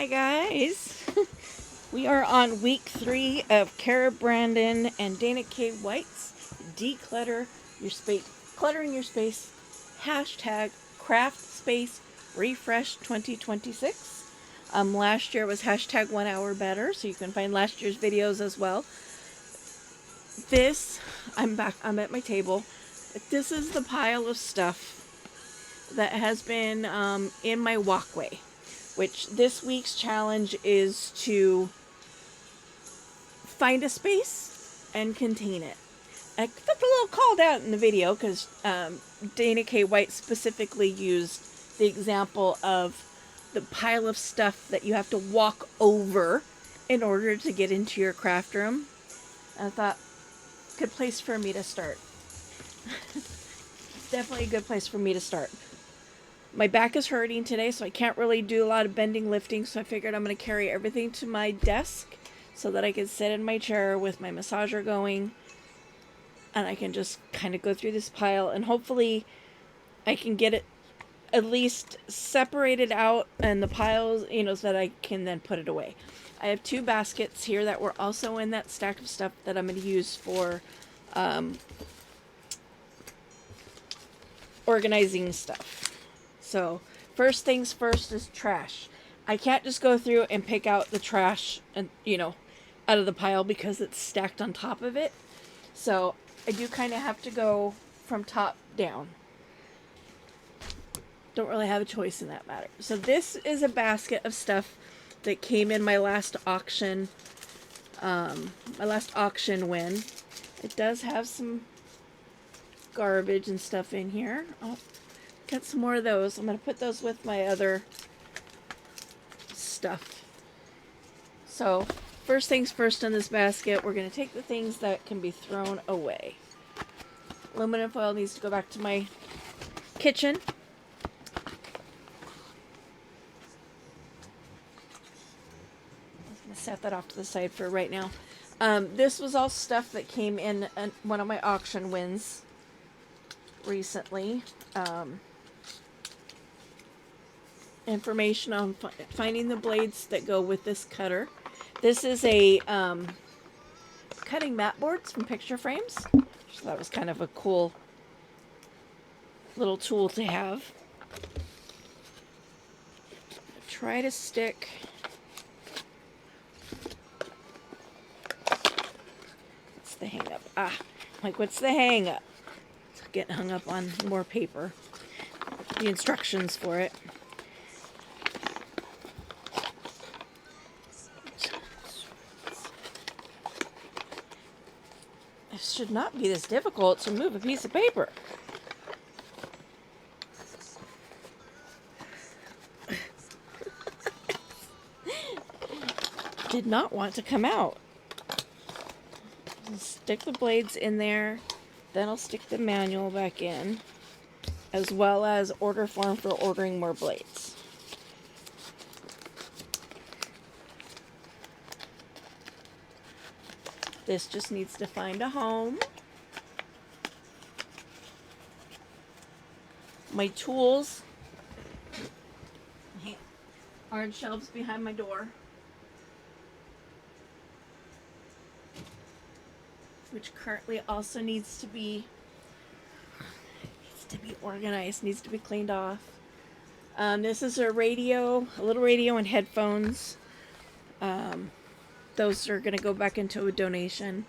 Hi guys. We are on week 3 of Kara Brandon and Dana K. White's Declutter Your Space, Cluttering Your Space, hashtag Craft Space Refresh 2026. Last year was hashtag 1 hour better, so you can find last year's videos as well. I'm back, I'm at my table. This is the pile of stuff that has been in my walkway, which this week's challenge is to find a space and contain it. I took a little called out in the video because Dana K. White specifically used the example of the pile of stuff that you have to walk over in order to get into your craft room. I thought, good place for me to start. Definitely a good place for me to start. My back is hurting today, so I can't really do a lot of bending, lifting, so I figured I'm going to carry everything to my desk so that I can sit in my chair with my massager going, and I can just kind of go through this pile, and hopefully I can get it at least separated out and the piles, so that I can then put it away. I have 2 baskets here that were also in that stack of stuff that I'm going to use for organizing stuff. So first things first is trash. I can't just go through and pick out the trash and out of the pile because it's stacked on top of it. So I do kind of have to go from top down. Don't really have a choice in that matter. So this is a basket of stuff that came in my last auction. Win. It does have some garbage and stuff in here. Oh, got some more of those. I'm going to put those with my other stuff. So first things first in this basket, we're going to take the things that can be thrown away. Aluminum foil needs to go back to my kitchen. I'm going to set that off to the side for right now. This was all stuff that came in one of my auction wins recently. Information on finding the blades that go with this cutter. This is a cutting mat boards from picture frames. So that was kind of a cool little tool to have. Try to stick what's the hang up? What's the hang up? It's getting hung up on more paper. The instructions for it. It should not be this difficult to move a piece of paper. Did not want to come out. Stick the blades in there, then I'll stick the manual back in, as well as order form for ordering more blades. This just needs to find a home. My tools are on shelves behind my door, which currently also needs to be organized, needs to be cleaned off. This is a radio, a little radio and headphones. Those are going to go back into a donation.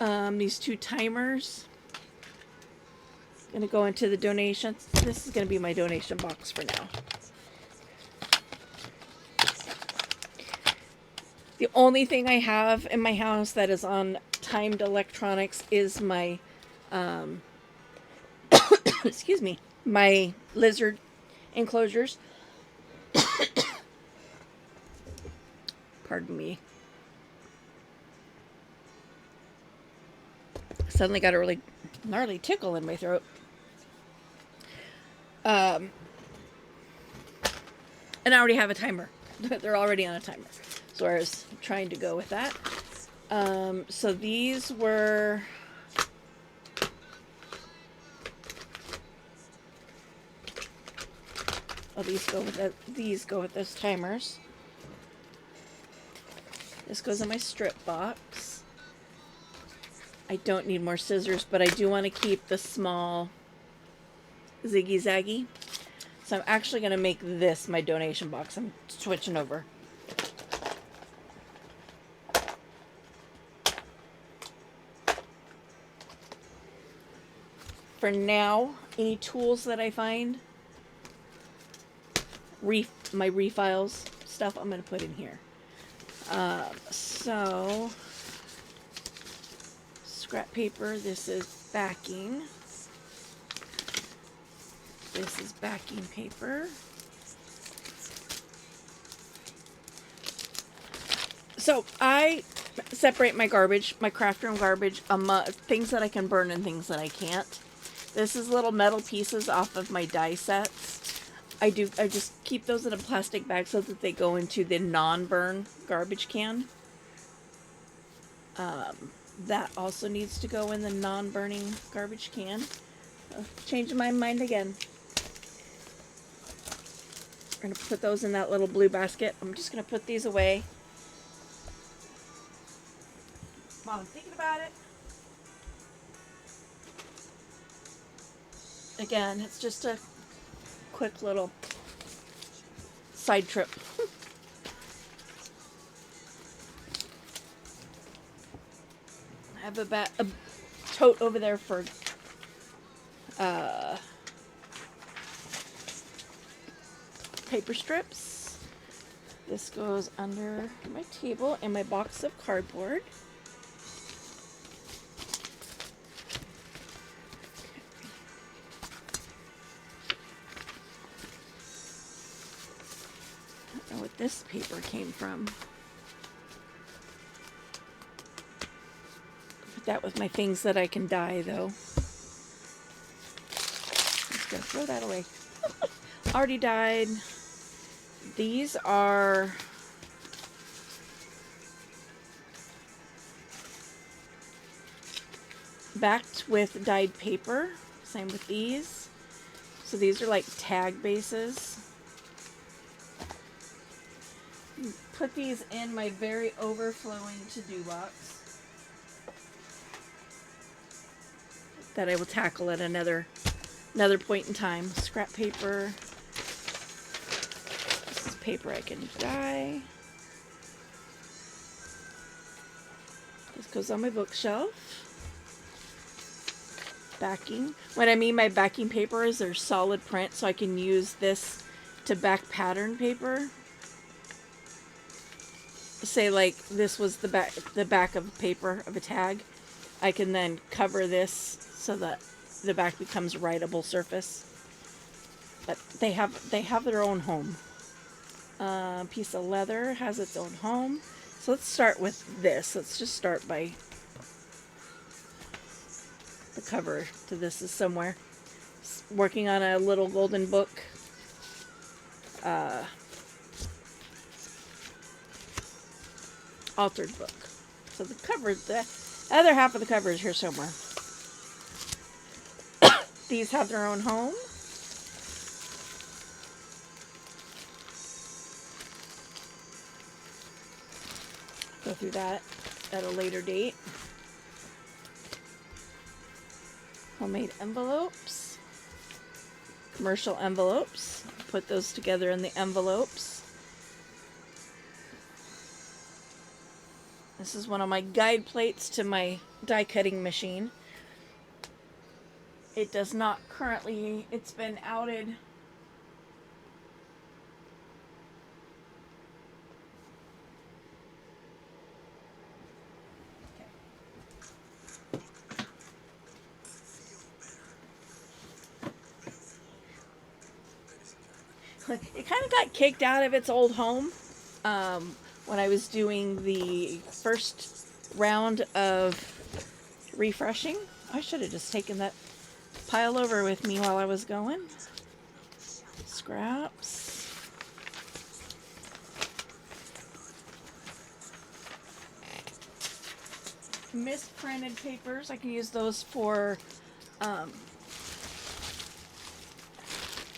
These 2 timers going to go into the donations. This is going to be my donation box for now. The only thing I have in my house that is on timed electronics is my excuse me, my lizard enclosures. Pardon me. Suddenly got a really gnarly tickle in my throat. And I already have a timer. They're already on a timer. So I was trying to go with that. So these were Oh, these go with these go with those timers. This goes in my strip box. I don't need more scissors, but I do want to keep the small ziggy zaggy. So I'm actually going to make this my donation box. I'm switching over. For now, any tools that I find, my refiles stuff, I'm going to put in here. So, scrap paper, this is backing. This is backing paper. So I separate my garbage, my craft room garbage, things that I can burn and things that I can't. This is little metal pieces off of my die sets. I just keep those in a plastic bag so that they go into the non-burn garbage can. That also needs to go in the non-burning garbage can. Changing my mind again. We're going to put those in that little blue basket. I'm just going to put these away while I'm thinking about it. Again, it's just a quick little side trip. I have a tote over there for paper strips. This goes under my table and my box of cardboard. I don't know what this paper came from. Put that with my things that I can dye, though. Just gonna throw that away. Already dyed. These are backed with dyed paper. Same with these. So these are like tag bases. Put these in my very overflowing to-do box that I will tackle at another point in time. Scrap paper. This is paper I can dye. This goes on my bookshelf. Backing. What I mean by backing paper is there's solid print, so I can use this to back pattern paper. Say like this was the back of paper of a tag. I can then cover this so that the back becomes writable surface. But they have their own home. Piece of leather has its own home. So let's start with this. Let's just start by the cover to this is somewhere. Working on a little golden book. Altered book. So the cover, the other half of the cover is here somewhere. These have their own home. Go through that at a later date. Homemade envelopes. Commercial envelopes. Put those together in the envelopes. This is one of my guide plates to my die cutting machine. It does not currently, it's been outed. It kind of got kicked out of its old home when I was doing the first round of refreshing. I should have just taken that pile over with me while I was going. Scraps. Misprinted papers. I can use those for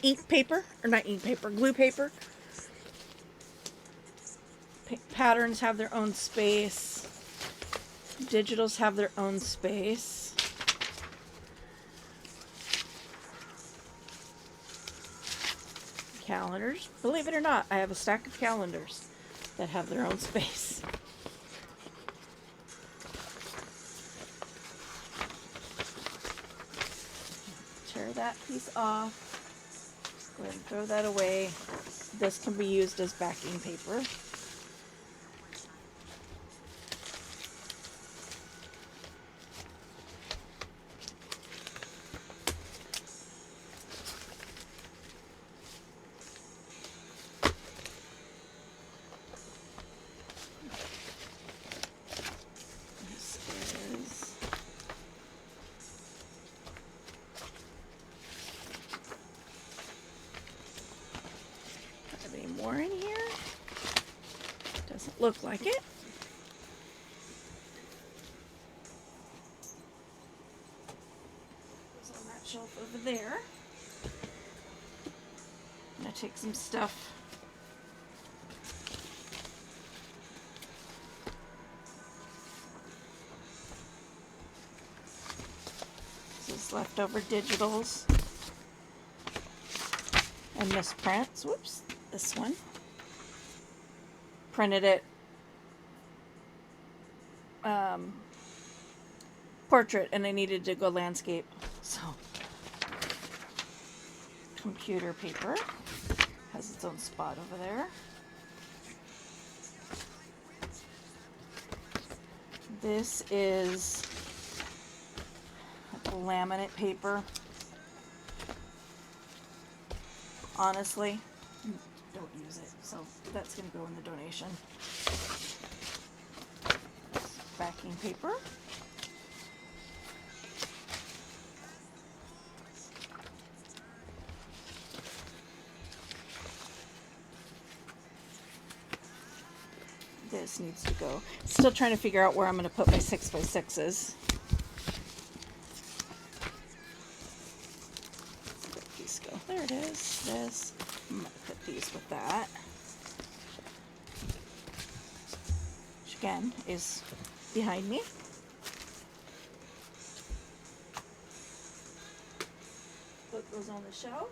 ink paper, or not ink paper, glue paper. Patterns have their own space. Digitals have their own space. Calendars. Believe it or not, I have a stack of calendars that have their own space. Tear that piece off. Go ahead and throw that away. This can be used as backing paper. More in here. Doesn't look like it. Goes on that shelf over there. I'm gonna take some stuff. This is leftover digitals and misprints. Whoops. This one. Printed it portrait and I needed to go landscape. So computer paper has its own spot over there. This is laminate paper. Honestly, don't use it, so that's going to go in the donation. Backing paper. This needs to go. Still trying to figure out where I'm going to put my 6x6s. Where did these go? There it is. This. I'm going to put these with that. Which again is behind me. Put those on the shelf.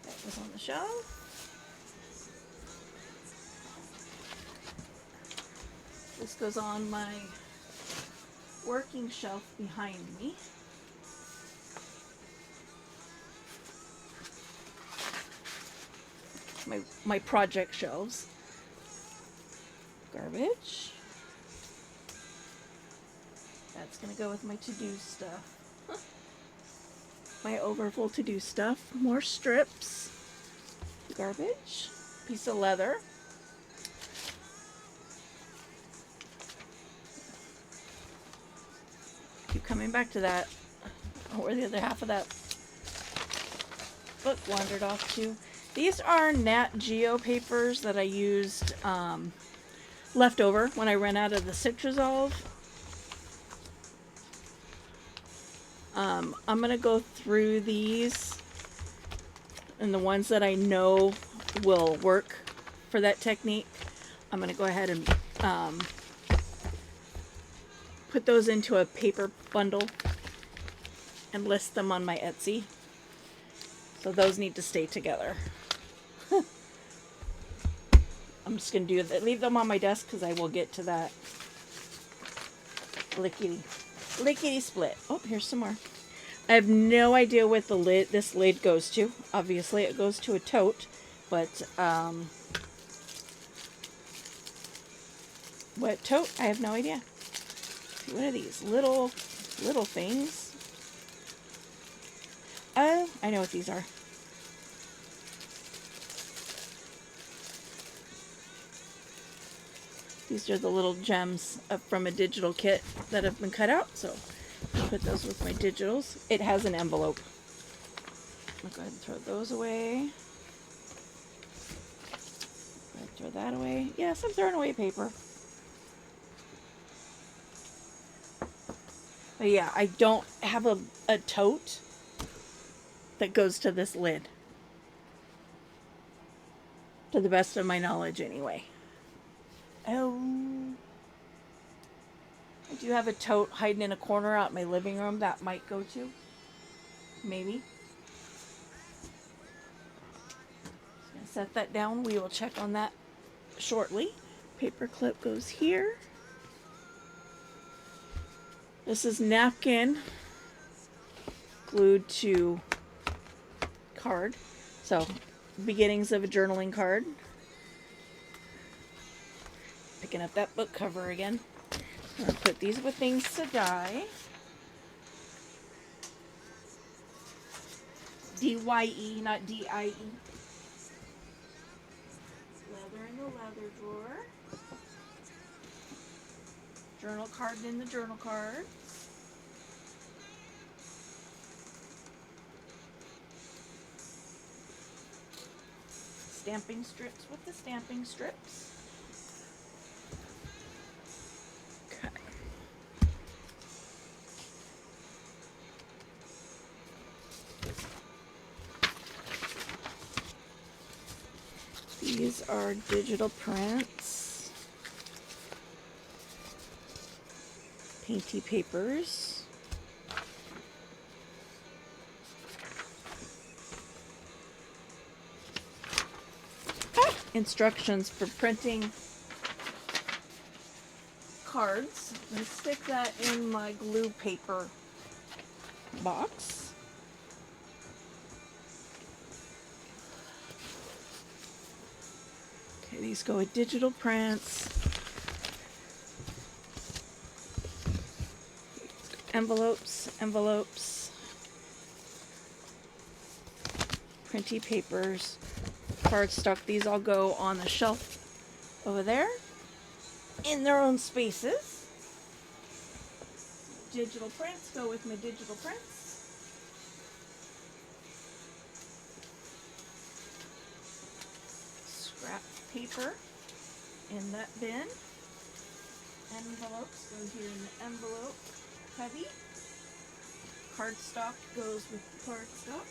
That was on the shelf. This goes on my working shelf behind me. My project shelves. Garbage. That's gonna go with my to-do stuff. My overfull to-do stuff. More strips. Garbage. Piece of leather. Keep coming back to that. Oh, where the other half of that book wandered off to. These are Nat Geo papers that I used left over when I ran out of the Citrazolve. I'm going to go through these and the ones that I know will work for that technique. I'm going to go ahead and put those into a paper bundle and list them on my Etsy. So those need to stay together. I'm just going to do that. Leave them on my desk because I will get to that lickety split. Oh, here's some more. I have no idea what the lid, this lid goes to. Obviously, it goes to a tote, but what tote? I have no idea. What are these little things? Oh, I know what these are. These are the little gems from a digital kit that have been cut out, so I'll put those with my digitals. It has an envelope. I'll go ahead and throw those away. that away. Yes, I'm throwing away paper. But yeah, I don't have a tote that goes to this lid. To the best of my knowledge, anyway. Oh. I do have a tote hiding in a corner out in my living room that might go to. Maybe. Just gonna set that down. We will check on that shortly. Paper clip goes here. This is napkin glued to card. So, beginnings of a journaling card. Picking up that book cover again. I'm gonna put these with things to dye. D-Y-E, not D-I-E. Leather in the leather drawer. Journal card in the journal card. Stamping strips with the stamping strips. Okay. These are digital prints. Painty papers. Instructions for printing cards. I'm going to stick that in my glue paper box. Okay, these go with digital prints. Envelopes. Printy papers. Cardstock. These all go on the shelf over there in their own spaces. Digital prints go with my digital prints. Scrap paper in that bin. Envelopes go here in the envelope cubby. Cardstock goes with the cardstock.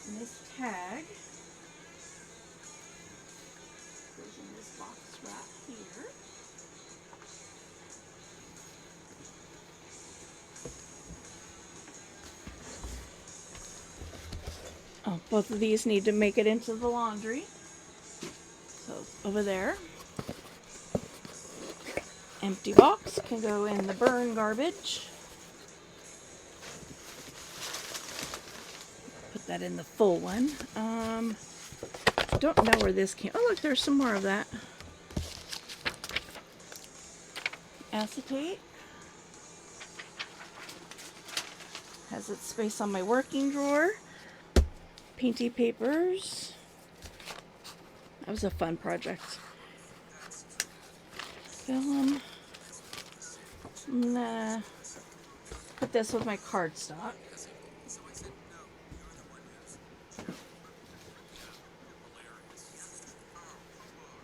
And this tag goes in this box wrap here. Oh, both of these need to make it into the laundry. So over there. Empty box can go in the burn garbage. Put that in the full one. Don't know where this came. Oh, look, there's some more of that. Acetate. Has its space on my working drawer. Painty papers. That was a fun project. Vellum. I'm gonna put this with my cardstock.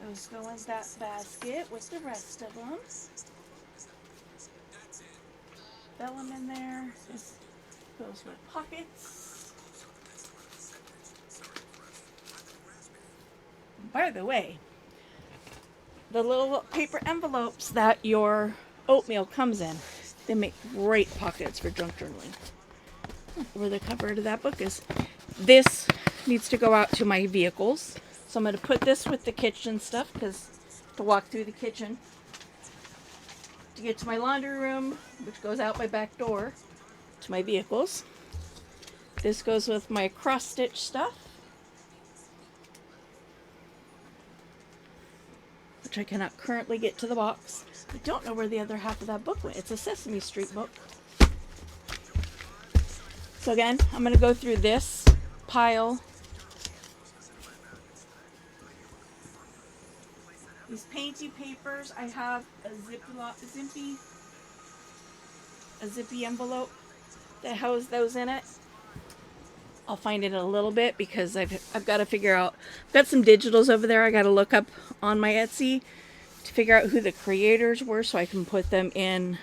Those go in that basket with the rest of them. Vellum in there. This goes with pockets. By the way, the little paper envelopes that your oatmeal comes in, they make great pockets for junk journaling. Where the cover to that book is. This needs to go out to my vehicles. So I'm going to put this with the kitchen stuff, because to walk through the kitchen to get to my laundry room, which goes out my back door to my vehicles. This goes with my cross-stitch stuff, which I cannot currently get to the box. I don't know where the other half of that book went. It's a Sesame Street book. So again, I'm going to go through this pile. These painty papers, I have a zippy envelope that has those in it. I'll find it in a little bit because I've got to figure out. I've got some digitals over there I got to look up on my Etsy to figure out who the creators were so I can put them in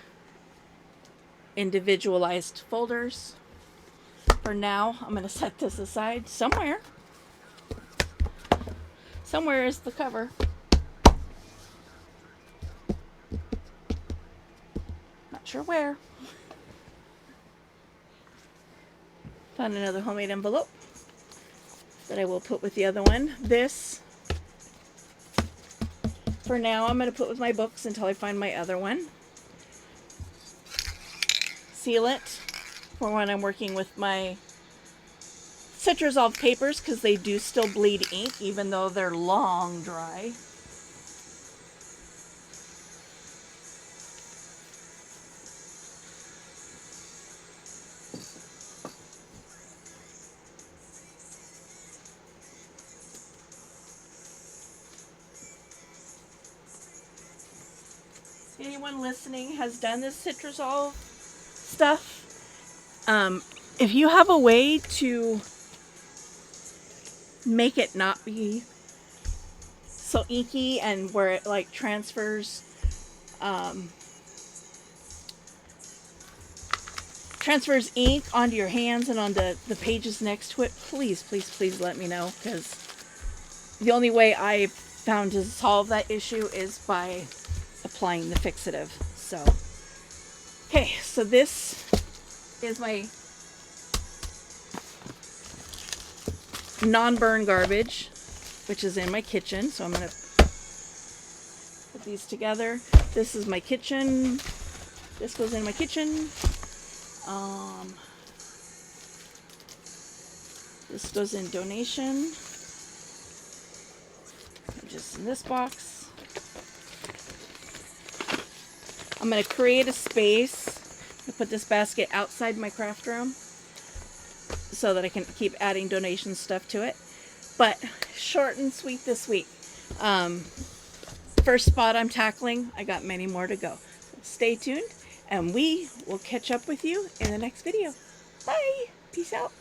individualized folders. For now, I'm going to set this aside somewhere. Somewhere is the cover. Not sure where. Found another homemade envelope that I will put with the other one. This, for now, I'm going to put with my books until I find my other one. Sealant for when I'm working with my Citresolve papers because they do still bleed ink even though they're long dry. If anyone listening has done this Citresolve stuff, if you have a way to make it not be so inky and where it like transfers ink onto your hands and onto the pages next to it, please let me know, because the only way I found to solve that issue is by applying the fixative. So okay, so this is my non-burn garbage, which is in my kitchen. So I'm going to put these together. This is my kitchen. This goes in my kitchen. This goes in donation. Just in this box. I'm going to create a space to put this basket outside my craft room so that I can keep adding donation stuff to it. But short and sweet this week. First spot I'm tackling. I got many more to go. So stay tuned and we will catch up with you in the next video. Bye. Peace out.